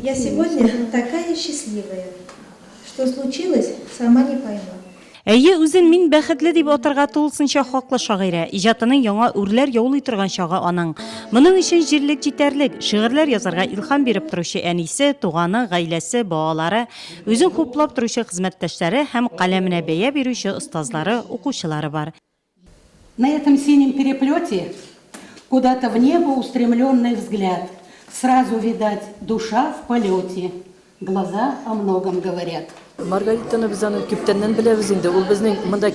Я сегодня такая счастливая. Что случилось, сама не пойму. Әйе, үзен мин бәхетле дип атырга тулысынча хаклы шагыйрә. Иҗатының яңа үрләр яулый торган чагы аның. Моның өчен җирлек җитәрлек, шигырьләр язарга илһам биреп торучы әнисе, туганы, гаиләсе, балалары, үзен хуплап торучы хезмәттәшләре һәм каләменә бәя бирүче остазлары, укучылары бар. На этом синем переплете куда-то в небо устремленный взгляд. Сразу видать, душа в полете, глаза о многом говорят. Маргаританы biz аны күптәннән беләбез инде. Ул безнең монда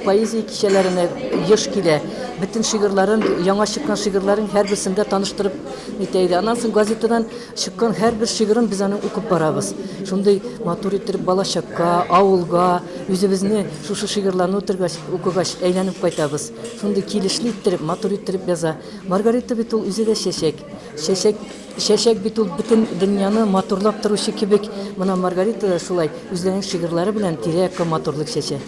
поэзия кичәләренә еш килә. Бөтен шигырьләрен, яңа чыккан шигырьләрен һәрберсендә таныштырып әйтә. Аннан соң газетадан чыккан һәрбер шигырен biz аны укып барабыз. Шундый матур итеп балачакка, авылга, үзебезне шушы шигырьләрне укыгач әйләнеп кайтабыз. Шундый килешле итеп, матур итеп яза. Маргарита бит ул үзе дә чәчәк. Чәчәк бит ул бөтен дөньяны матурлап торучы кебек. Мона Маргарита да шулай үзләренең шигырьләре белән тирә-якка матурлык чәчә.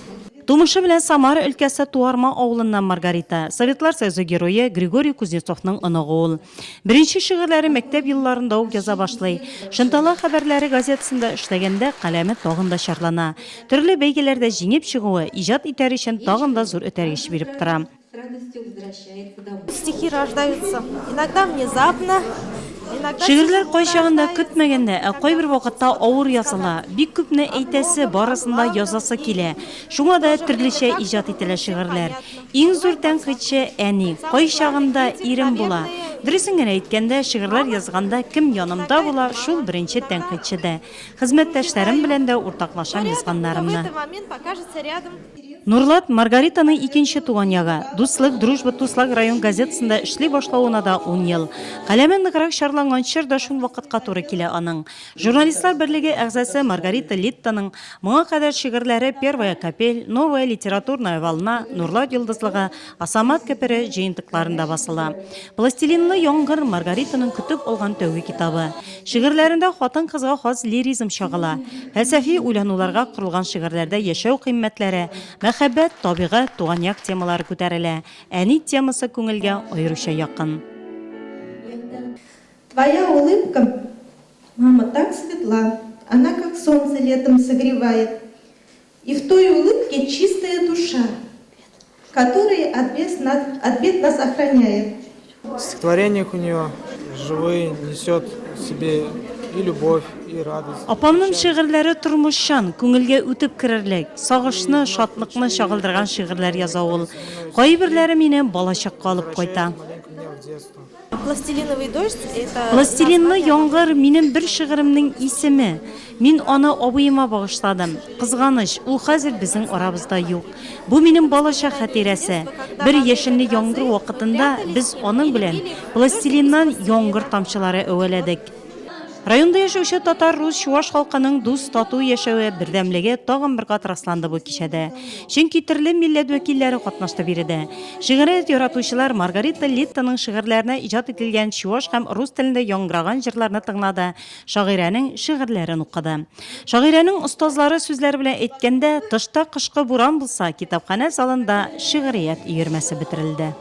Тумышы белән Самара өлкәсе Туарма авылыннан Маргарита, Советлар Союзы герое Григорий Кузнецовның оныгы ул. Беренче шигырьләре мәктәп елларында ук яза башлый. Шынтала хәбәрләре газетасында эшләгәндә каләме тагын да шарлана. Төрле бәйгеләрдә җиңеп чыгуы иҗат итәр өчен тагын да зур этәргеч биреп тора. Стихи рождаются иногда внезапно. Шигырьләр кайчагында көтмәгәндә, кайбер вакытта авыр языла. Бик күпне әйтәсе, барысында язасы килә. Шуңа да төрлечә иҗат ителә шигырьләр. Иң зур тәнкыйтьче әни, кайчагында ирем була. Дөресен генә әйткәндә, шигырьләр язганда кем янымда була, шул беренче тәнкыйтьче дә. Хезмәттәшләрем белән дә уртаклашам язганнарымны. Нурлат Маргаританың икенче туган ягы. Дуслык, дружба, туслык район газетасында эшли башлауына да 10 ел. Каләме ныграк шарланган чор да шул вакытка туры килә аның. Журналистлар берлеге әгъзасы Маргарита Литтаның моңа кадәр шигырьләре Первая капель, Новая литературная волна, Нурлат йолдызлыгы, Асамат көпере җыентыкларында басыла. Пластилинлы яңгыр Маргаританың көтеп алган тәүге китабы. Шигырьләрендә хатын-кызга хас лиризм чагыла. Фәлсәфи уйлануларга корылган шигырьләрдә яшәү кыйммәтләре, мәхәббәт, табигать, туган як темалары күтәрелә. Әни темасы күңелгә аеруча якын. Твоя улыбка, мама, так светла. Она как солнце летом согревает. И в той улыбке чистая душа, которая от бед нас охраняет. В стихотворениях у нее живые несет в себе и любовь, и радость. Апамның шигырьләре тормышчан, күңелгә үтеп керерлек, сагышны, шатлыкны чагылдырган шигырьләр яза ул. Кайберләре мине балачакка алып кайта. Пластилиновый дождь – это... Пластилинлы яңгыр минем бер шигыремнең исеме. Мин аны абыема багышладым. Кызганыч, ул хәзер безнең арабызда юк. Бу минем балачак хатирәсе. Бер яшенле яңгыр вакытында без аның белән пластилиннан яңгыр тамчылары әвәләдек. Районда яшәүче татар, рус, чуаш халкының дус, тату яшәүе бердәмлеге тагын бер кат расланды бу кичәдә. Чөнки төрле милләт вәкилләре катнашты биредә. Шигырьләр яратучылар Маргарита Литтаның шигырьләренә иҗат ителгән чуаш һәм рус телендә яңгыраган җырларны тыңлады, шагыйрәнең шигырьләрен укыды. Шагыйрәнең остазлары сүзләр белән әйткәндә, тышта кышкы буран булса, китапханә залында шигърият өермәсе бетерелде.